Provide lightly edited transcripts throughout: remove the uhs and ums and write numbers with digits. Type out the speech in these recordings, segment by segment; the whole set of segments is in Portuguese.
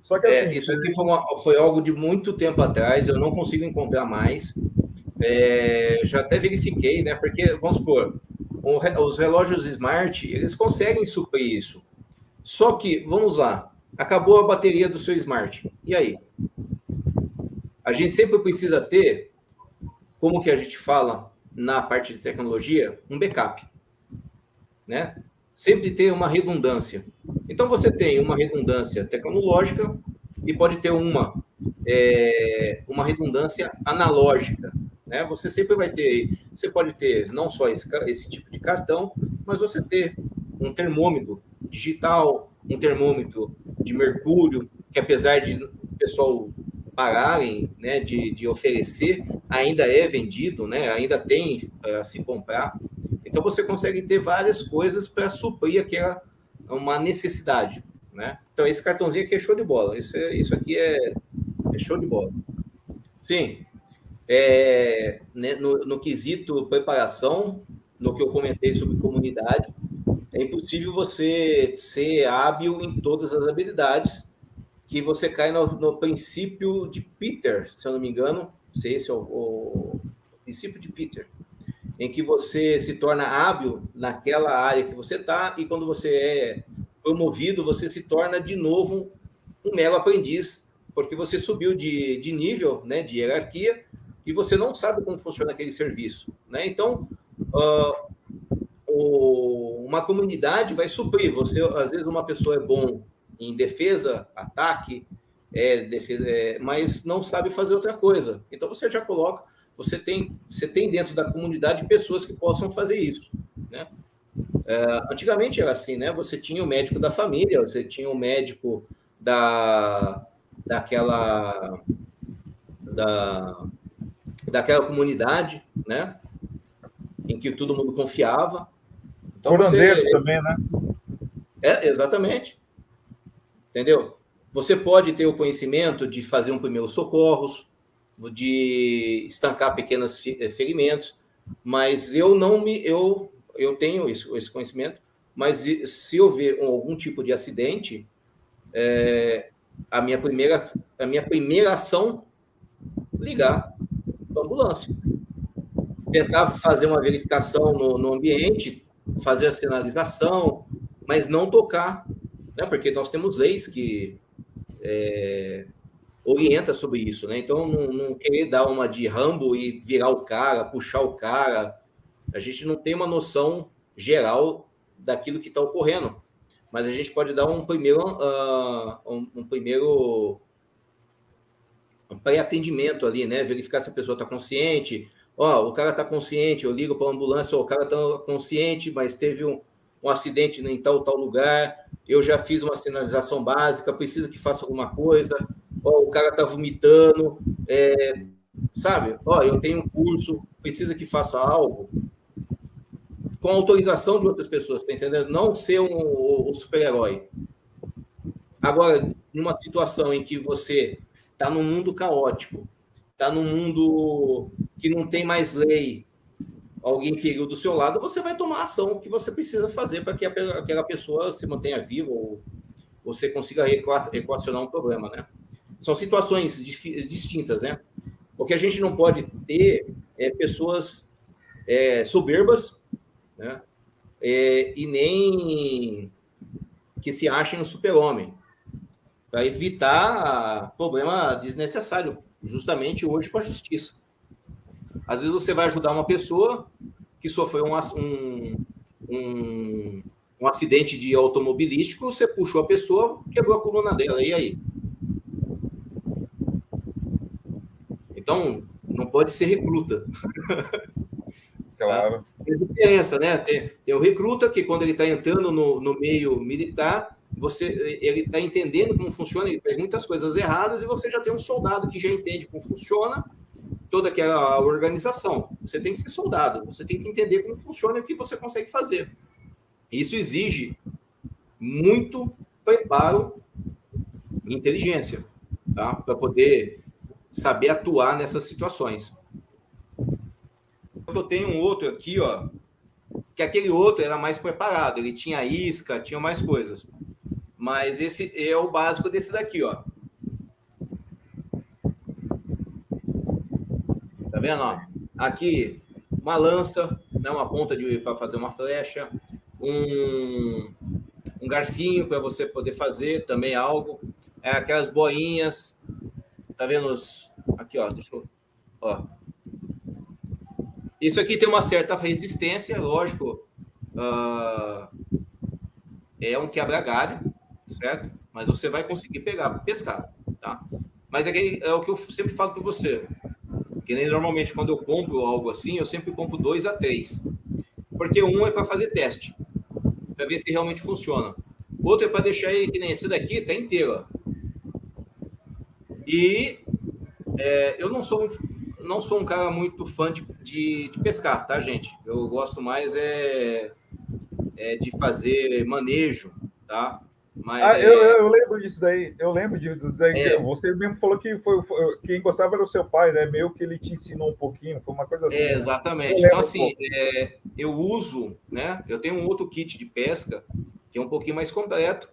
Só que assim, Isso aqui foi algo de muito tempo atrás, eu não consigo encontrar mais. Já até verifiquei, né? Porque, vamos supor, os relógios Smart, eles conseguem suprir isso. Só que, vamos lá, acabou a bateria do seu Smart. E aí? A gente sempre precisa ter, como que a gente fala na parte de tecnologia, um backup, né? Sempre ter uma redundância. Então, você tem uma redundância tecnológica e pode ter uma redundância analógica, né? Você sempre vai ter, você pode ter não só esse tipo de cartão, mas você ter um termômetro digital, um termômetro de mercúrio, que apesar de o pessoal pararem, né, de oferecer, ainda é vendido, né? Ainda tem a se comprar. Então, você consegue ter várias coisas para suprir uma necessidade, né? Então, esse cartãozinho aqui é show de bola. Isso aqui é show de bola. Sim. Né, no quesito preparação, no que eu comentei sobre comunidade, é impossível você ser hábil em todas as habilidades, que você cai no princípio de Peter, se eu não me engano. Não sei se é o princípio de Peter, em que você se torna hábil naquela área que você está, e quando você é promovido, você se torna de novo um mero aprendiz, porque você subiu de nível, né, de hierarquia, e você não sabe como funciona aquele serviço, né? Então, uma comunidade vai suprir. Você, às vezes, uma pessoa é bom em defesa, ataque, mas não sabe fazer outra coisa. Então, você já coloca, você tem dentro da comunidade pessoas que possam fazer isso, né? Antigamente era assim, né? Você tinha o médico da família, você tinha o médico daquela comunidade, né? Em que todo mundo confiava. Então curandeiro também, né? Exatamente. Entendeu? Você pode ter o conhecimento de fazer um primeiro socorros, de estancar pequenos ferimentos, mas eu tenho esse conhecimento, mas se houver algum tipo de acidente, a minha primeira ação, ligar para a ambulância. Tentar fazer uma verificação no ambiente, fazer a sinalização, mas não tocar, né? Porque nós temos leis que orienta sobre isso, né? Então, não querer dar uma de Rambo e virar o cara, puxar o cara. A gente não tem uma noção geral daquilo que está ocorrendo, mas a gente pode dar um primeiro pré-atendimento ali, né? Verificar se a pessoa está consciente. O cara está consciente, eu ligo para a ambulância, o cara está consciente, mas teve um acidente em tal lugar, eu já fiz uma sinalização básica, precisa que faça alguma coisa, o cara está vomitando, sabe? Eu tenho um curso, precisa que faça algo, com autorização de outras pessoas, tá entendendo? Não ser um super-herói. Agora, numa situação em que você está num mundo caótico, está num mundo que não tem mais lei, alguém feriu do seu lado, você vai tomar a ação que você precisa fazer para que aquela pessoa se mantenha viva ou você consiga equacionar um problema, né? São situações distintas, né? O que a gente não pode ter é pessoas soberbas, né? E nem que se achem um super-homem, para evitar problema desnecessário, justamente hoje com a justiça. Às vezes você vai ajudar uma pessoa que sofreu um acidente de automobilístico, você puxou a pessoa, quebrou a coluna dela, e aí? Então, não pode ser recruta. Claro. Tem diferença, né? Tem o recruta que, quando ele está entrando no meio militar, ele está entendendo como funciona, ele faz muitas coisas erradas, e você já tem um soldado que já entende como funciona toda aquela organização. Você tem que ser soldado, você tem que entender como funciona e o que você consegue fazer. Isso exige muito preparo e inteligência, tá? Para poder saber atuar nessas situações. Eu tenho um outro aqui, que aquele outro era mais preparado, ele tinha isca, tinha mais coisas. Mas esse é o básico desse daqui, Tá vendo? Ó? Aqui, uma lança, né? Uma ponta para fazer uma flecha, um garfinho para você poder fazer também algo, aquelas boinhas, tá vendo? Aqui, ó, deixa eu... Ó. Isso aqui tem uma certa resistência, lógico, é um quebra-galho, certo? Mas você vai conseguir pescar, tá? Mas é o que eu sempre falo para você, que nem normalmente quando eu compro algo assim, eu sempre compro 2 a 3, porque um é para fazer teste, para ver se realmente funciona. Outro é para deixar ele, que nem esse daqui, tá inteiro, ó. E eu não sou um cara muito fã de pescar, tá, gente? Eu gosto mais de fazer manejo, tá? Mas eu lembro disso daí. Eu lembro daí que você mesmo falou que quem gostava era o seu pai, né? Meio que ele te ensinou um pouquinho, foi uma coisa assim, né? Exatamente. Então, assim, eu uso, né? Eu tenho um outro kit de pesca que é um pouquinho mais completo,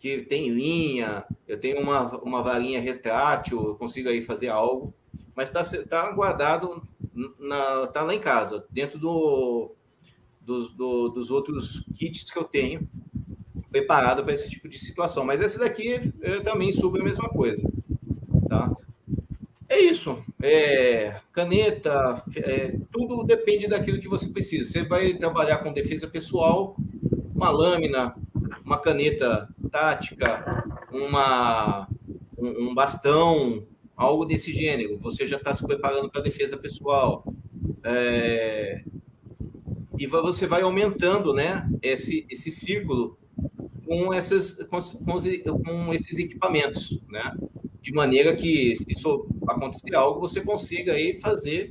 que tem linha, eu tenho uma varinha retrátil, eu consigo aí fazer algo, mas tá guardado, tá lá em casa, dentro dos outros kits que eu tenho, preparado para esse tipo de situação. Mas esse daqui eu também subo a mesma coisa, tá? É isso. Caneta, tudo depende daquilo que você precisa. Você vai trabalhar com defesa pessoal, uma lâmina, uma caneta tática, um bastão, algo desse gênero. Você já está se preparando para a defesa pessoal. E você vai aumentando, né, esse círculo com esses equipamentos, né? De maneira que, se acontecer algo, você consiga aí fazer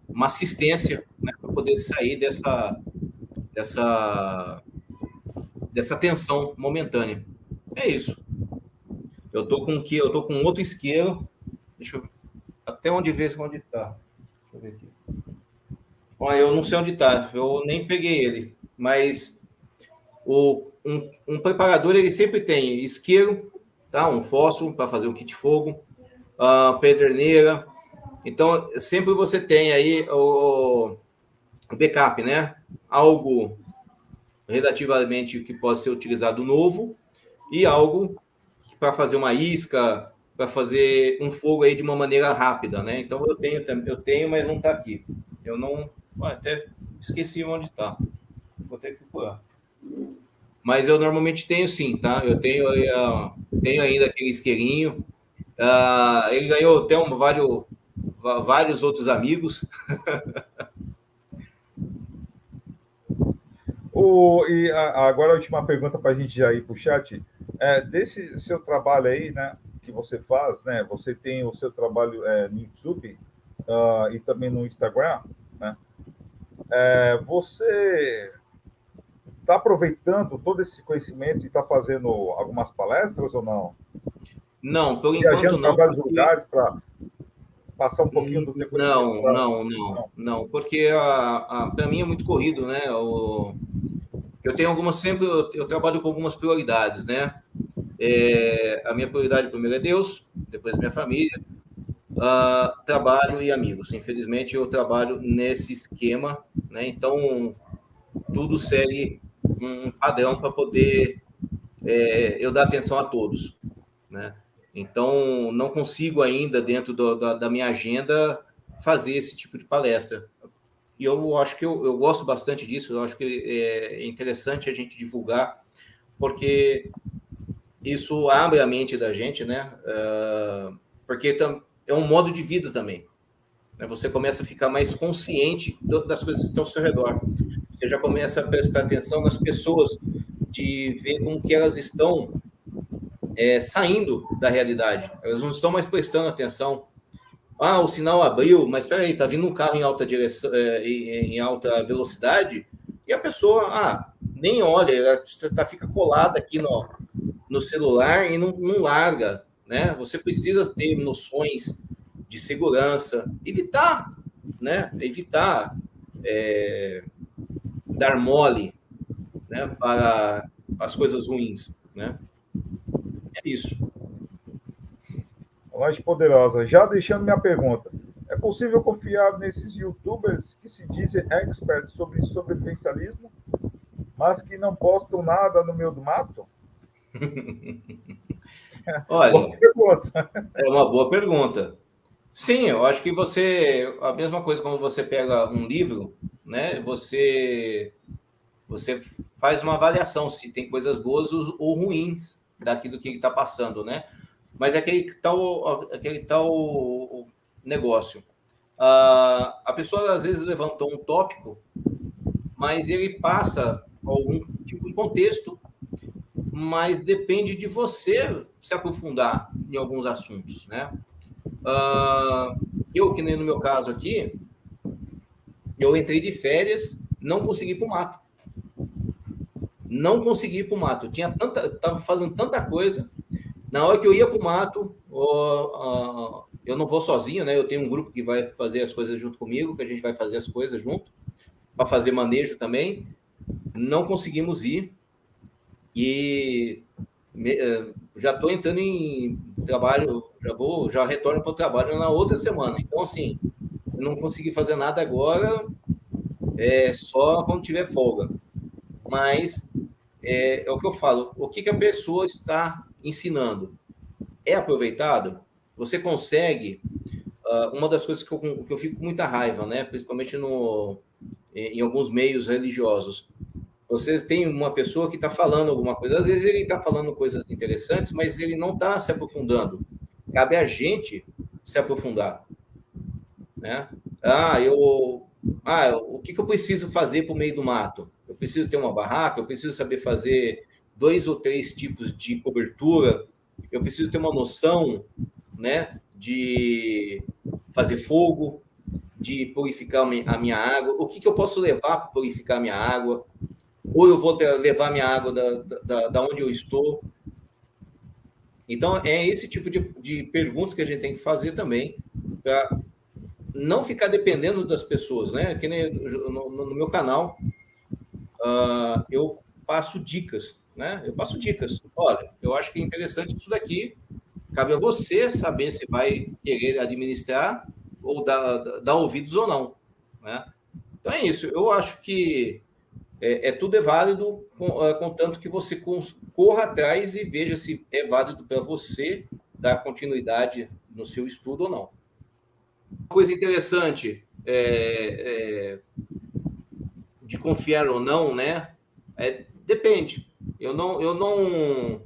uma assistência, né, para poder sair dessa tensão momentânea. É isso. Eu tô com outro isqueiro. Deixa eu até onde ver onde está. Deixa eu ver aqui. Olha, eu não sei onde está. Eu nem peguei ele, mas um preparador ele sempre tem isqueiro, tá? Um fósforo para fazer o kit fogo, pederneira. Então sempre você tem aí o backup, né? Algo relativamente que pode ser utilizado novo e algo para fazer uma isca, para fazer um fogo aí de uma maneira rápida, né? Então eu tenho, mas não está aqui. Eu não, até esqueci onde está. Vou ter que procurar. Mas eu normalmente tenho sim, tá? Eu tenho ainda aquele isqueirinho. Ele ganhou até vários outros amigos. Agora a última pergunta para a gente já ir para o chat. Desse seu trabalho aí, né, que você faz, né? Você tem o seu trabalho no YouTube e também no Instagram, né? Você está aproveitando todo esse conhecimento e está fazendo algumas palestras ou não? Não, por enquanto não. Viajando para vários lugares para passar um pouquinho do tempo. Não, porque para mim é muito corrido, né? Eu tenho eu trabalho com algumas prioridades, né? A minha prioridade primeiro é Deus, depois minha família, trabalho e amigos. Infelizmente eu trabalho nesse esquema, né? Então tudo segue um padrão para poder eu dar atenção a todos, né? Então não consigo ainda dentro da minha agenda fazer esse tipo de palestra. E eu acho que eu gosto bastante disso, eu acho que é interessante a gente divulgar, porque isso abre a mente da gente, né? Porque é um modo de vida também. Né? Você começa a ficar mais consciente das coisas que estão ao seu redor. Você já começa a prestar atenção nas pessoas, de ver como que elas estão saindo da realidade. Elas não estão mais prestando atenção. O sinal abriu, mas espera aí, tá vindo um carro em alta direção, em alta velocidade, e a pessoa nem olha, ela fica colada aqui no celular e não larga, né? Você precisa ter noções de segurança, evitar, né? Evitar dar mole, né? Para as coisas ruins, né? É isso. mais poderosa. Já deixando minha pergunta, é possível confiar nesses YouTubers que se dizem experts sobre sobrevivencialismo, mas que não postam nada no meio do mato? Olha, Boa pergunta. é uma boa pergunta. Sim, eu acho que você, a mesma coisa quando você pega um livro, né? Você faz uma avaliação se tem coisas boas ou ruins daquilo que ele está passando, né? Mas é aquele tal negócio. A pessoa às vezes levantou um tópico, mas ele passa algum tipo de contexto, mas depende de você se aprofundar em alguns assuntos, né? Eu, que nem no meu caso aqui, eu entrei de férias, não consegui ir para o mato. Não consegui ir para o mato. Estava fazendo tanta coisa. Na hora que eu ia para o mato, eu não vou sozinho, né? Eu tenho um grupo que vai fazer as coisas junto comigo, que a gente vai fazer as coisas junto, para fazer manejo também. Não conseguimos ir. E já estou entrando em trabalho, já retorno para o trabalho na outra semana. Então, assim, se não conseguir fazer nada agora, é só quando tiver folga. Mas é o que eu falo, o que a pessoa está ensinando é aproveitado? Você consegue... uma das coisas que eu fico com muita raiva, né? Principalmente em alguns meios religiosos. Você tem uma pessoa que está falando alguma coisa, às vezes ele está falando coisas interessantes, mas ele não está se aprofundando. Cabe a gente se aprofundar, né? O que eu preciso fazer para o meio do mato? Eu preciso ter uma barraca, eu preciso saber fazer 2 ou 3 tipos de cobertura, eu preciso ter uma noção, né, de fazer fogo, de purificar a minha água, o que eu posso levar para purificar a minha água, ou eu vou levar minha água da onde eu estou. Então, é esse tipo de perguntas que a gente tem que fazer também, para não ficar dependendo das pessoas, né? Que nem no meu canal, eu passo dicas, né? Eu passo dicas. Olha, eu acho que é interessante isso daqui, cabe a você saber se vai querer administrar ou dar ouvidos ou não, né? Então, é isso. Eu acho que tudo é válido, contanto que você corra atrás e veja se é válido para você dar continuidade no seu estudo ou não. Uma coisa interessante de confiar ou não, né? Depende. Eu não.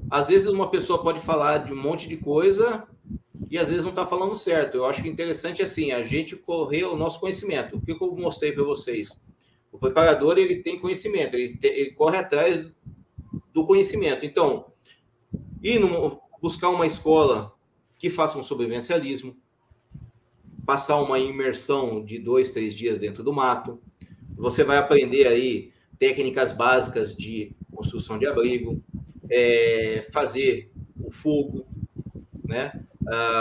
Às vezes uma pessoa pode falar de um monte de coisa e às vezes não está falando certo. Eu acho que interessante assim, a gente correr o nosso conhecimento. O que eu mostrei para vocês? O preparador, ele tem conhecimento, ele corre atrás do conhecimento. Então, buscar uma escola que faça um sobrevivencialismo, passar uma imersão de 2, 3 dias dentro do mato. Você vai aprender aí técnicas básicas de construção de abrigo, fazer o fogo, né?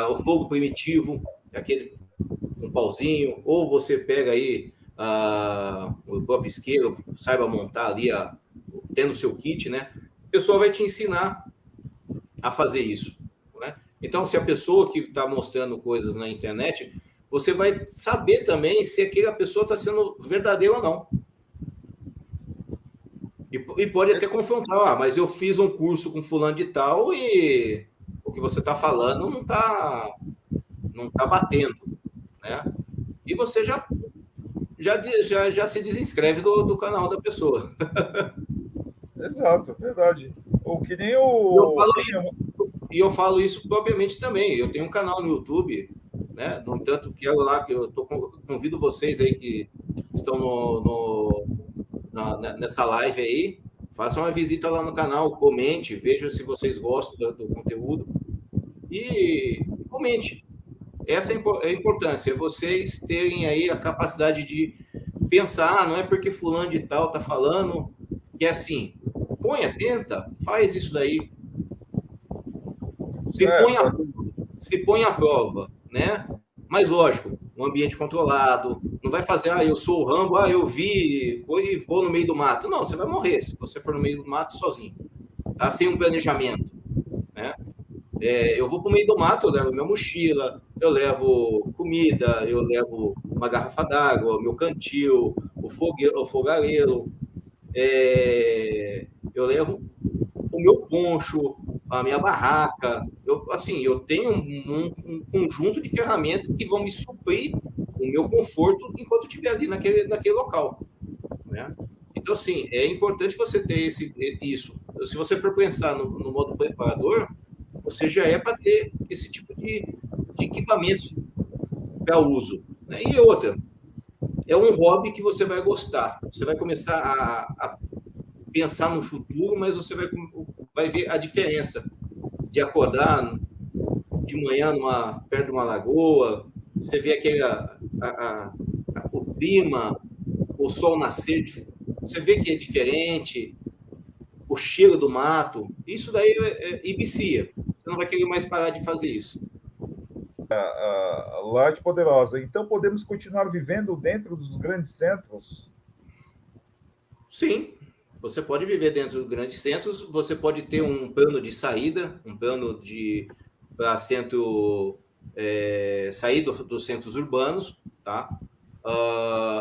O fogo primitivo, aquele um pauzinho, ou você pega aí o próprio isqueiro, saiba montar ali, tendo o seu kit, né? O pessoal vai te ensinar a fazer isso, né? Então, se a pessoa que está mostrando coisas na internet, você vai saber também se aquela pessoa está sendo verdadeira ou não. E pode até confrontar, mas eu fiz um curso com fulano de tal e o que você está falando não tá batendo, né? E você já se desinscreve do canal da pessoa. Exato, verdade. O que nem o... Eu falo isso propriamente também. Eu tenho um canal no YouTube, né? No entanto, quero lá que eu convido vocês aí que estão nessa live aí, façam uma visita lá no canal, comente, vejam se vocês gostam do conteúdo e comente. Essa é a importância, vocês terem aí a capacidade de pensar, não é porque fulano de tal está falando, que é assim, tenta, faz isso daí, se põe à prova, né? Mas, lógico, um ambiente controlado, não vai fazer, eu sou o Rambo, eu vi, vou no meio do mato. Não, você vai morrer se você for no meio do mato sozinho, tá? Sem um planejamento, né? Eu vou para o meio do mato, eu levo minha mochila, eu levo comida, eu levo uma garrafa d'água, meu cantil, o fogareiro, eu levo o meu poncho, a minha barraca. Eu tenho um conjunto de ferramentas que vão me suprir o meu conforto enquanto eu estiver ali naquele local, né? Então, assim, é importante você ter isso. Se você for pensar no modo preparador, você já é para ter esse tipo de equipamentos para uso, né? E outra, é um hobby que você vai gostar. Você vai começar a pensar no futuro, mas você vai ver a diferença de acordar de manhã perto de uma lagoa, você vê o clima, o sol nascer, você vê que é diferente, o cheiro do mato, isso daí e vicia. Você não vai querer mais parar de fazer isso. Laje Poderosa. Então, podemos continuar vivendo dentro dos grandes centros? Sim, você pode viver dentro dos grandes centros, você pode ter um plano de saída, um plano para sair dos centros urbanos, tá?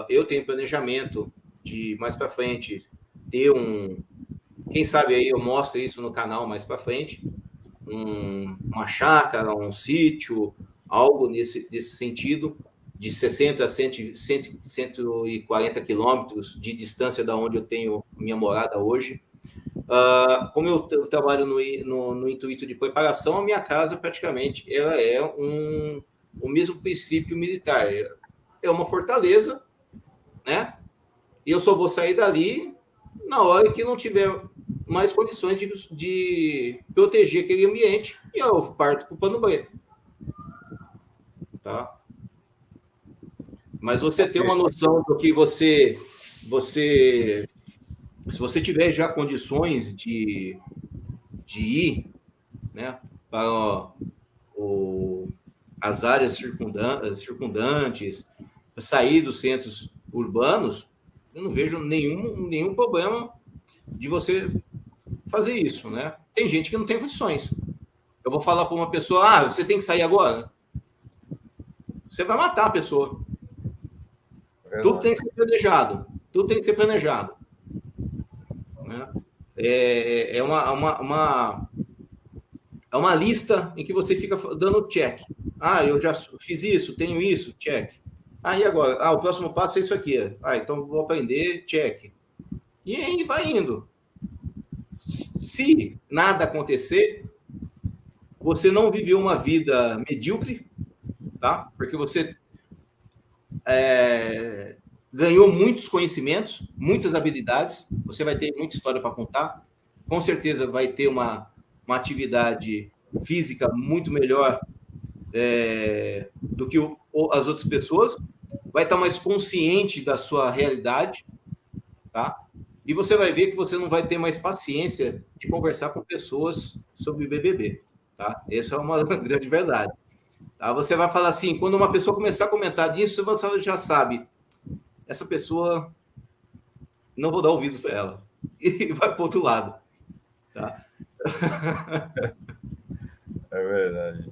Eu tenho planejamento de mais para frente ter quem sabe aí eu mostro isso no canal mais para frente, uma chácara, um sítio, algo nesse sentido, de 60 a 140 quilômetros de distância da onde eu tenho minha morada hoje. Como eu trabalho no intuito de preparação, a minha casa praticamente ela é o mesmo princípio militar. É uma fortaleza, né? E eu só vou sair dali na hora que não tiver mais condições de proteger aquele ambiente e eu parto para o pano B. Tá? Mas você tem uma noção do que se você tiver já condições de ir, né, para as áreas circundantes, sair dos centros urbanos, eu não vejo nenhum problema de você fazer isso, né? Tem gente que não tem condições. Eu vou falar para uma pessoa, você tem que sair agora? Você vai matar a pessoa. Tudo tem que ser planejado. Tudo tem que ser planejado. Né? É uma lista em que você fica dando check. Eu já fiz isso, tenho isso, check. E agora? O próximo passo é isso aqui. Então vou aprender, check. E aí vai indo. Se nada acontecer, você não viveu uma vida medíocre, tá? Porque você ganhou muitos conhecimentos, muitas habilidades, você vai ter muita história para contar, com certeza vai ter uma atividade física muito melhor do que as outras pessoas, vai estar mais consciente da sua realidade, tá? E você vai ver que você não vai ter mais paciência de conversar com pessoas sobre BBB, tá? Essa é uma grande verdade. Tá? Você vai falar assim, quando uma pessoa começar a comentar disso, você já sabe, essa pessoa, não vou dar ouvidos para ela. E vai para o outro lado. Tá? É verdade.